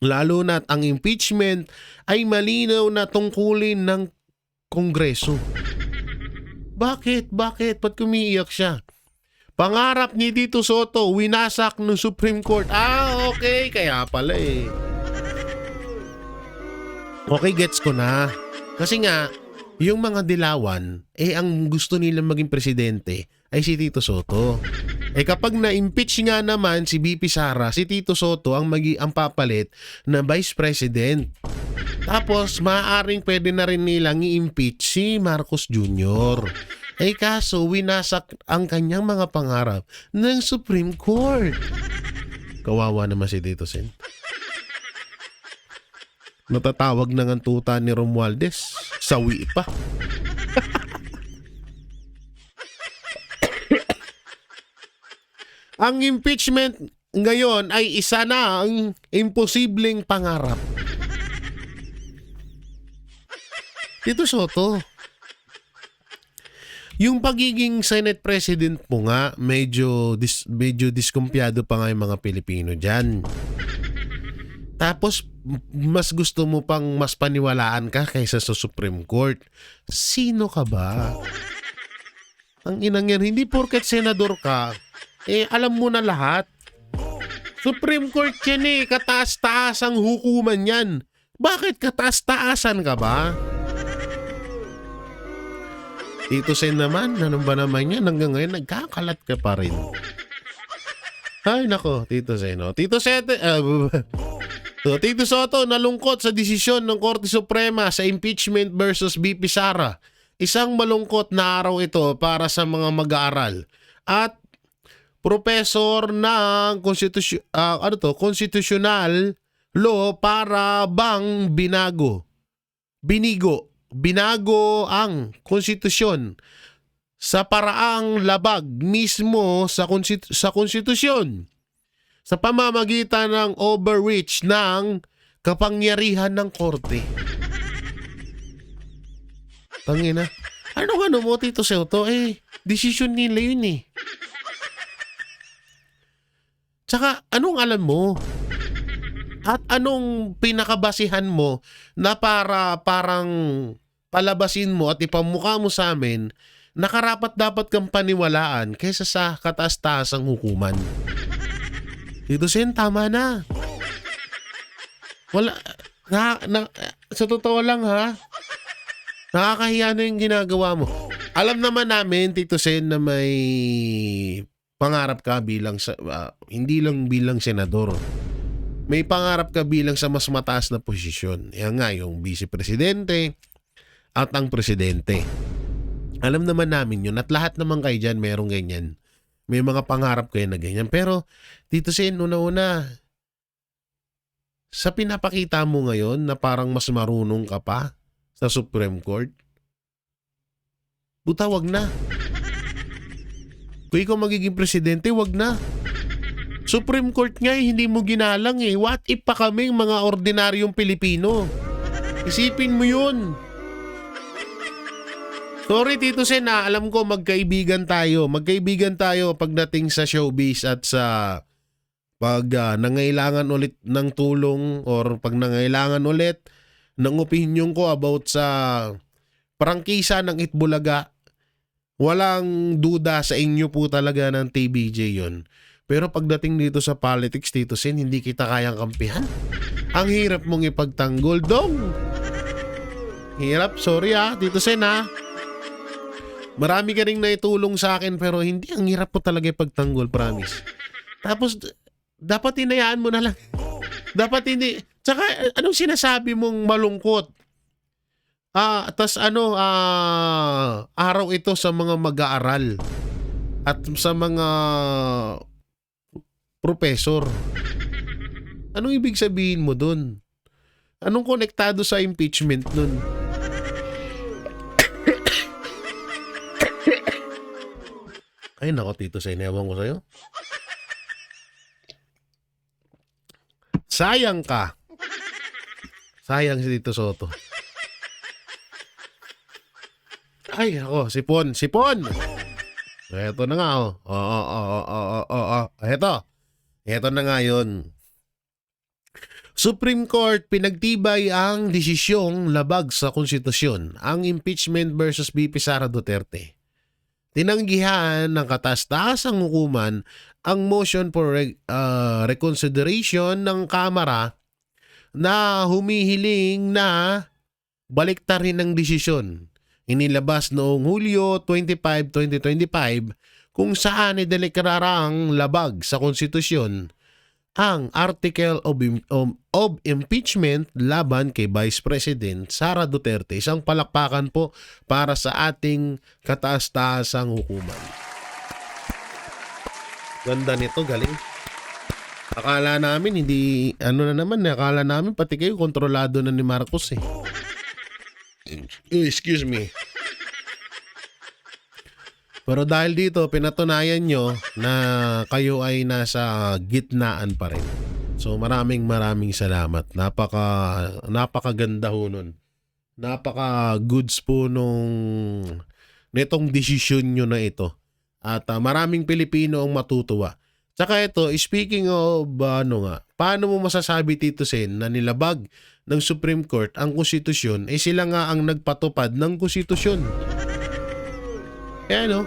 Lalo na't ang impeachment ay malinaw na tungkulin ng Kongreso. Bakit? Bakit? Ba't kumiiyak siya? Pangarap ni Tito Soto, winasak ng Supreme Court. Okay. Kaya pala eh. Okay, gets ko na. Kasi nga, yung mga dilawan, ang gusto nilang maging presidente ay si Tito Soto. Kapag na-impeach nga naman si BP Sara, si Tito Soto ang papalit na Vice President. Tapos, maaaring pwede na rin nilang i-impeach si Marcos Jr. Kaso, winasak ang kanyang mga pangarap ng Supreme Court. Kawawa naman si Tito Sen. Natatawag na ng tuta ni Romualdez. Sawi pa. Ang impeachment ngayon ay isa na ang imposibleng pangarap. Tito Soto, yung pagiging Senate President mo nga, medyo diskumpiyado pa nga yung mga Pilipino dyan. Tapos, mas gusto mo pang mas paniwalaan ka kaysa sa Supreme Court. Sino ka ba? Ang inang yan, hindi porket senador ka, alam mo na lahat. Supreme Court yan kataas-taas ang hukuman yan. Bakit kataas-taasan ka ba? Tito Sen naman, ano ba naman yan? Hanggang ngayon, nagkakalat ka pa rin. Ay, nako, Tito Sen. Tito Soto, nalungkot sa desisyon ng Korte Suprema sa impeachment versus BP Sara. Isang malungkot na araw ito para sa mga mag-aaral. At professor ng constitutional law para bang binago ang konstitusyon sa paraang labag mismo sa konstitusyon sa pamamagitan ng overreach ng kapangyarihan ng korte. Tangina. Ano mo, Tito Soto? Desisyon nila yun eh. Tsaka, anong alam mo? At anong pinakabasihan mo na parang palabasin mo at ipamukha mo sa amin na karapat dapat kang paniwalaan kaysa sa kataas-taasang hukuman? Tito Sen, tama na. Wala, sa totoo lang ha, nakakahiya na yung ginagawa mo. Alam naman namin, Tito Sen, na may pangarap ka bilang hindi lang bilang senador. May pangarap ka bilang sa mas mataas na posisyon. Yan nga, yung vice-presidente at ang presidente. Alam naman namin yun at lahat naman kayo dyan merong ganyan. May mga pangarap kayo na ganyan. Pero, Tito Sen, una-una, sa pinapakita mo ngayon na parang mas marunong ka pa sa Supreme Court, buta, wag na. Kung ikaw magiging presidente, wag na. Supreme Court nga hindi mo ginalang eh. What if pa kaming mga ordinaryong Pilipino? Isipin mo yun. Sorry Tito Sen, alam ko magkaibigan tayo. Magkaibigan tayo pagdating sa showbiz at sa pag nangailangan ulit ng tulong or pag nangailangan ulit ng opinion ko about sa prangkisa ng Itbulaga. Walang duda sa inyo po talaga ng TBJ yon. Pero pagdating dito sa politics, Tito Sen, hindi kita kayang kampihan. Ang hirap mong ipagtanggol, dong. Hirap, sorry Tito Sen Marami ka rin naitulong sa akin pero hindi, ang hirap po talaga ipagtanggol, promise. Tapos, dapat hinayaan mo na lang. Dapat hindi. Tsaka, anong sinasabi mong malungkot? Tas araw ito sa mga mag-aaral at sa mga professor. Anong ibig sabihin mo dun? Anong konektado sa impeachment nun? Ay nako, Tito Sen, ewan ko sa'yo. Sayang ka. Sayang si Tito Soto. Ay, ako, sipon. Eto na nga, oh. Eto na nga yun. Supreme Court pinagtibay ang desisyong labag sa konstitusyon, ang impeachment versus BP Sara Duterte. Tinanggihan ng kataas-taasang hukuman ang motion for reconsideration ng Kamara na humihiling na baliktarin ang desisyon. Inilabas noong Hulyo 25, 2025 kung saan ideklararang labag sa konstitusyon ang Article of Impeachment laban kay Vice President Sara Duterte. Isang palakpakan po para sa ating kataas-taasang hukuman. Ganda nito, galing. Akala namin akala namin pati kayo kontrolado na ni Marcos eh. Excuse me. Pero dahil dito, pinatunayan nyo na kayo ay nasa gitnaan pa rin. So maraming salamat. Napakaganda ho nun. Napaka-goods po nitong desisyon nyo na ito. At maraming Pilipino ang matutuwa. Tsaka ito, speaking of paano mo masasabi, Tito Sen, na nilabag ng Supreme Court ang konstitusyon, sila nga ang nagpatupad ng konstitusyon. Kaya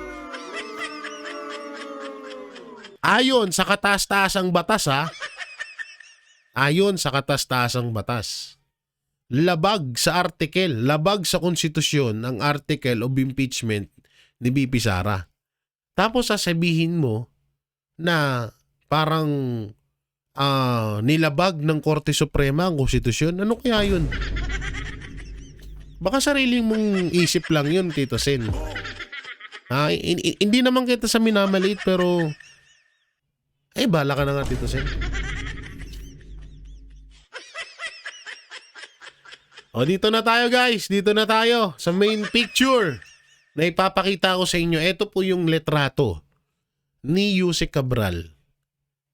ayon sa kataas-taasang batas ayon sa kataas-taasang batas, labag sa konstitusyon ang article of impeachment ni BP Sara. Tapos sasabihin mo na parang nilabag ng Korte Suprema ang konstitusyon. Ano kaya yun? Baka sariling mong isip lang yun, Tito Sen. Hindi naman kita sa minamaliit, pero bala ka na nga, Tito Sen. Dito na tayo, guys. Dito na tayo sa main picture na ipapakita ko sa inyo. Ito po yung letrato ni Yusek Cabral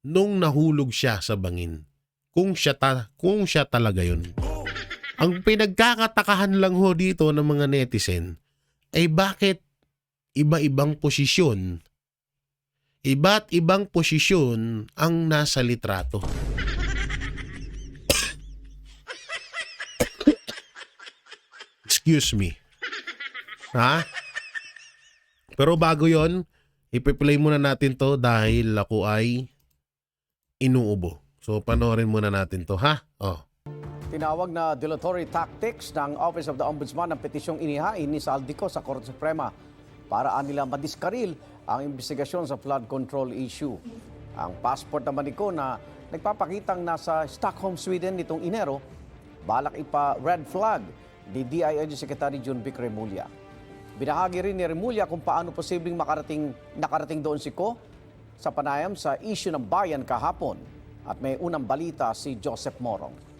nung nahulog siya sa bangin. Kung siya talaga yun. Ang pinagkakatakahan lang ho dito ng mga netizen ay bakit iba't ibang posisyon ang nasa litrato. Excuse me. Pero bago yon, ipi-play muna natin to dahil ako ay inuubo. So panoorin muna natin to, ha? Tinawag na dilatory tactics ng Office of the Ombudsman ang petisyong inihain ni Saldico sa Korte Suprema para nila madiskaril ang investigasyon sa flood control issue. Ang passport naman ni na nagpapakitang nasa Stockholm, Sweden nitong Enero, balak ipa-red flag ni DILG Secretary John Vic Remulla. Binahagi rin ni Remulla kung paano posibleng nakarating doon si Ko sa panayam sa issue ng bayan kahapon. At may unang balita si Joseph Morong.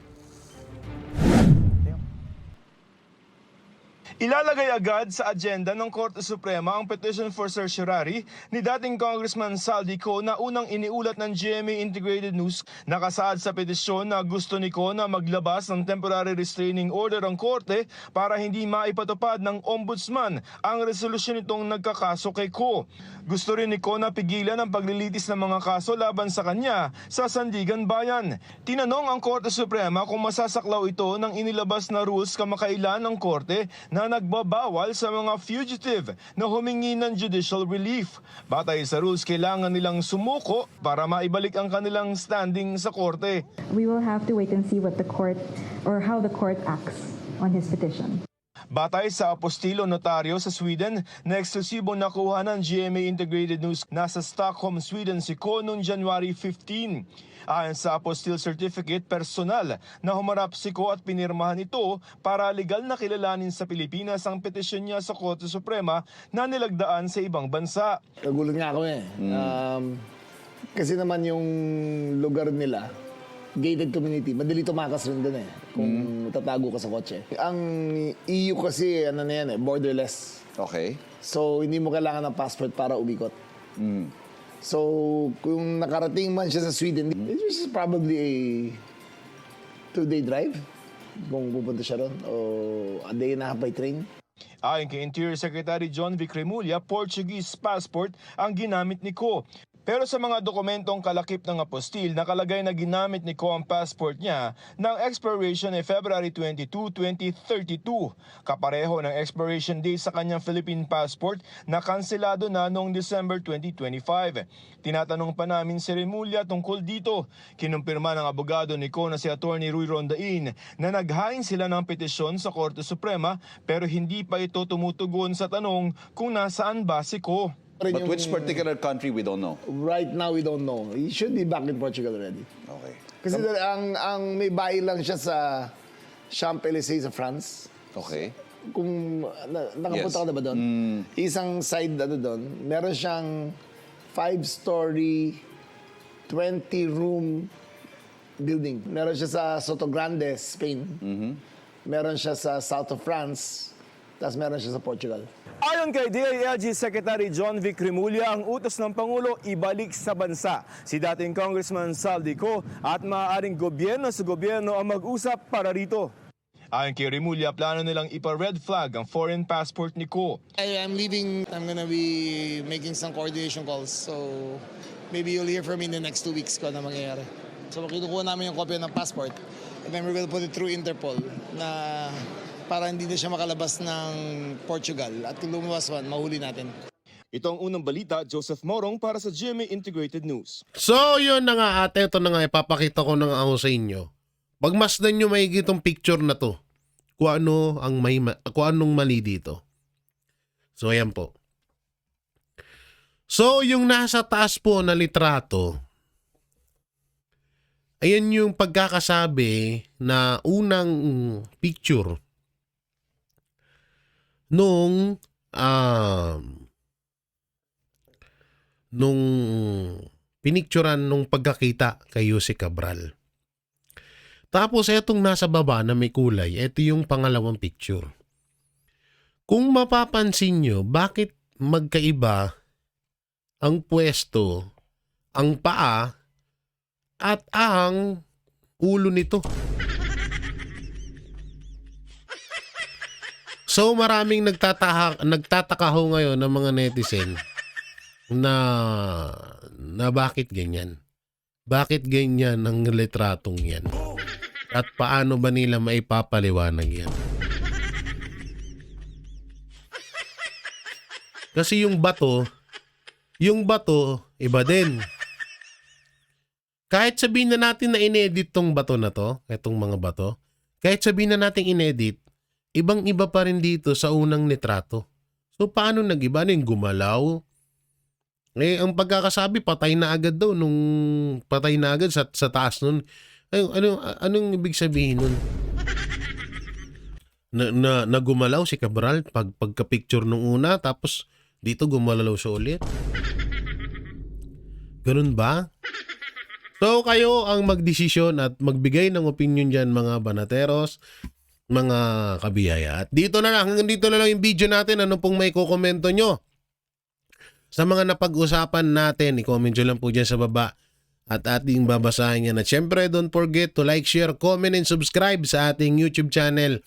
Ilalagay agad sa agenda ng Korte Suprema ang petition for certiorari ni dating Congressman Saldico na unang iniulat ng GMA Integrated News. Nakasaad sa petisyon na gusto ni Ko na maglabas ng temporary restraining order ang Korte para hindi maipatupad ng Ombudsman ang resolusyon nitong nagkakaso kay Ko. Gusto rin ni Ko na pigilan ang paglilitis ng mga kaso laban sa kanya sa Sandigan Bayan. Tinanong ang Korte Suprema kung masasaklaw ito ng inilabas na rules kamakailan ng Korte na nagbabawal sa mga fugitive na humingi ng judicial relief. Batay sa rules, kailangan nilang sumuko para maibalik ang kanilang standing sa korte. We will have to wait and see what the court or how the court acts on his petition. Batay sa apostilo notaryo sa Sweden na eksklusibong nakuha ng GMA Integrated News, nasa Stockholm, Sweden si Ko noong January 15. Ayon sa apostille certificate, personal na humarap si Ko at pinirmahan ito para legal na kilalanin sa Pilipinas ang petisyon niya sa Korte Suprema na nilagdaan sa ibang bansa. Nagulat nga ako kasi naman yung lugar nila gated community, madali tumakas rin doon kung tatago ka sa kotse. Ang EU kasi, ano na yan borderless. Okay. So, hindi mo kailangan ng passport para umikot. So, kung nakarating man siya sa Sweden, this is probably a 2-day drive kung pupunta siya ron, o a day and a half by train. Ayon kay Interior Secretary John Vic Remulla, Portuguese passport ang ginamit ni Ko. Pero sa mga dokumentong kalakip ng apostil, nakalagay na ginamit ni Ko ang passport niya ng expiration ay February 22, 2032. Kapareho ng expiration date sa kanyang Philippine passport na kanselado na noong December 2025. Tinatanong pa namin si Remulla tungkol dito. Kinumpirma ng abogado ni Ko na si Attorney Rui Rondain na naghain sila ng petisyon sa Korte Suprema pero hindi pa ito tumutugon sa tanong kung nasaan ba si Ko. But which particular country, we don't know. Right now, we don't know. He should be back in Portugal already. Okay. Kasi ang may bahay lang siya sa Champs-Élysées sa France. Okay. Kung nakapunta ka na ba doon? Isang side doon, meron siyang 5-story, 20-room building. Meron siya sa Sotogrande, Spain. Meron siya sa south of France. Tapos meron siya sa Portugal. Ayon kay DILG Secretary John Vic Remulla, ang utos ng Pangulo ibalik sa bansa si dating Congressman Saldi Co at maaaring gobyerno sa gobyerno ang mag-usap para rito. Ayon kay Remulla, plano nilang ipa-red flag ang foreign passport ni Co. I'm leaving. I'm gonna be making some coordination calls. So maybe you'll hear from me in the next 2 weeks kung ano mangyayari. So kinukuha namin yung kopya ng passport and then we're gonna put it through Interpol na para hindi na siya makalabas ng Portugal. At kung lumabas man, mahuli natin. Ito ang unang balita, Joseph Morong para sa GMA Integrated News. So, yun na nga ate. Ito na nga, ipapakita ko na nga ako sa inyo. Pagmasdan nyo maigi itong picture na to. Kung anong mali dito. So, ayan po. So, yung nasa taas po na litrato, ayan yung pagkakasabi na unang picture nung pinicturan nung pagkakita kay Yusek Cabral. Tapos etong nasa baba na may kulay, ito yung pangalawang picture. Kung mapapansin nyo, bakit magkaiba ang pwesto, ang paa, at ang ulo nito? So maraming nagtataka ho ngayon ng mga netizen na bakit ganyan? Bakit ganyan ang litratong yan? At paano ba nila maipapaliwanag yan? Kasi yung bato, iba din. Kahit sabihin na natin na inedit tong bato na to, itong mga bato, kahit sabihin na natin inedit, ibang-iba pa rin dito sa unang litrato. So, paano nag-iba? Ano yung gumalaw? Eh, ang pagkakasabi, patay na agad daw. Patay na agad sa taas nun. Anong ibig sabihin nun? Na gumalaw si Cabral pagka-picture nung una, tapos dito gumalaw siya ulit. Ganun ba? So, kayo ang magdesisyon at magbigay ng opinion dyan, mga banateros, mga kabiyaya. At dito na lang, hanggang dito na lang yung video natin. Ano pong may kukomento nyo sa mga napag-usapan natin, i-comment nyo lang po dyan sa baba at ating babasahin yan. At syempre, don't forget to like, share, comment, and subscribe sa ating YouTube channel.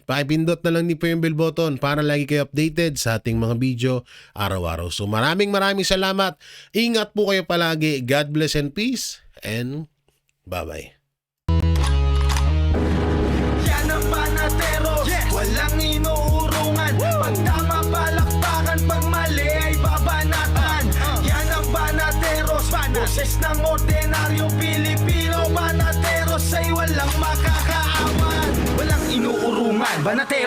Pakipindot na lang din po yung bell button para lagi kayo updated sa ating mga video araw-araw. So maraming salamat. Ingat po kayo palagi. God bless and peace. And bye-bye. Walang inuurungan. Pag tama palakpakan, pag mali ay babanatan. Yan ang Banateros, boses ng ordinaryong Pilipino. Banateros ay walang makakaawan. Walang inuurungan. Banateros